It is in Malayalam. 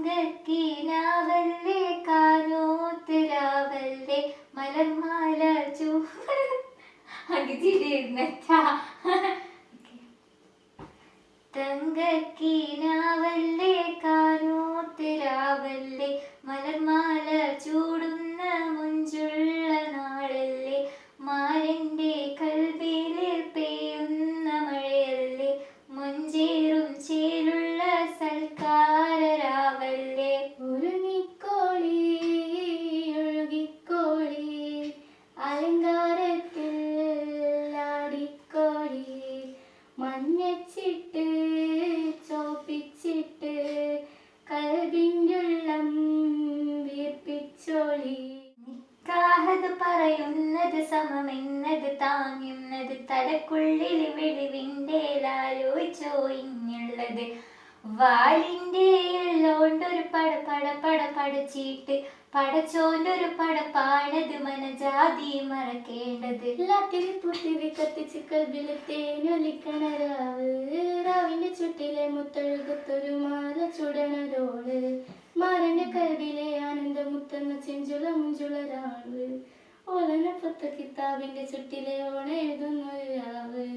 തങ്കക്കീനാവല്ലേ കാനോത്തരാവല്ലേ മലർമാല തങ്കക്കീനാവല്ലേ കാനോത്തരാവല്ലേ മലർമാല ചൂടുന്ന മുഞ്ചുള്ള നാളല്ലേ മാരന്റെ കൽബിലെ പെയ്യുന്ന മഴയല്ലേ മുഞ്ചേറും ചേലുള്ള സൽക്കാരരാവല്ലേ ഒരുങ്ങിക്കോളി ഒഴുകിക്കോളി അലങ്കാരത്തിൽ ആടിക്കോളി മഞ്ഞച്ചിട്ട് ചോപ്പിച്ചിട്ട് കൽബിൻ്റെ ഉള്ളം വീർപ്പിച്ചോളി നിക്കാഹത് പറയുന്നത് സമമെന്നത് താങ്ങുന്നത് തലക്കുള്ളിൽ വെളിവിൻ്റെലാലോചിച്ചോ ഇങ്ങുള്ളത് വാലിൻ്റെ എല്ലോണ്ടൊരു പടച്ചീട്ട് പടച്ചോണ്ടൊരു പടപ്പാണത് മനജാതി മറക്കേണ്ടത് എല്ലാത്തിരി പുത്തിരി കത്തിച്ച് കൽബിലെ തേനൊലിക്കണ രാവിന്റെ ചുട്ടിലെ മുത്തൊഴുകത്തൊരു മാല ചുടണരോള് മാരന്റെ കൽബിലെ ആനന്ദ മുത്തെന്ന ചെഞ്ചുള മുഞ്ചുളരാള് ഓലനപ്പുത്ത കിതാബിന്റെ ചുട്ടിലെ ഓണെഴുതുന്നൊരു രാവ്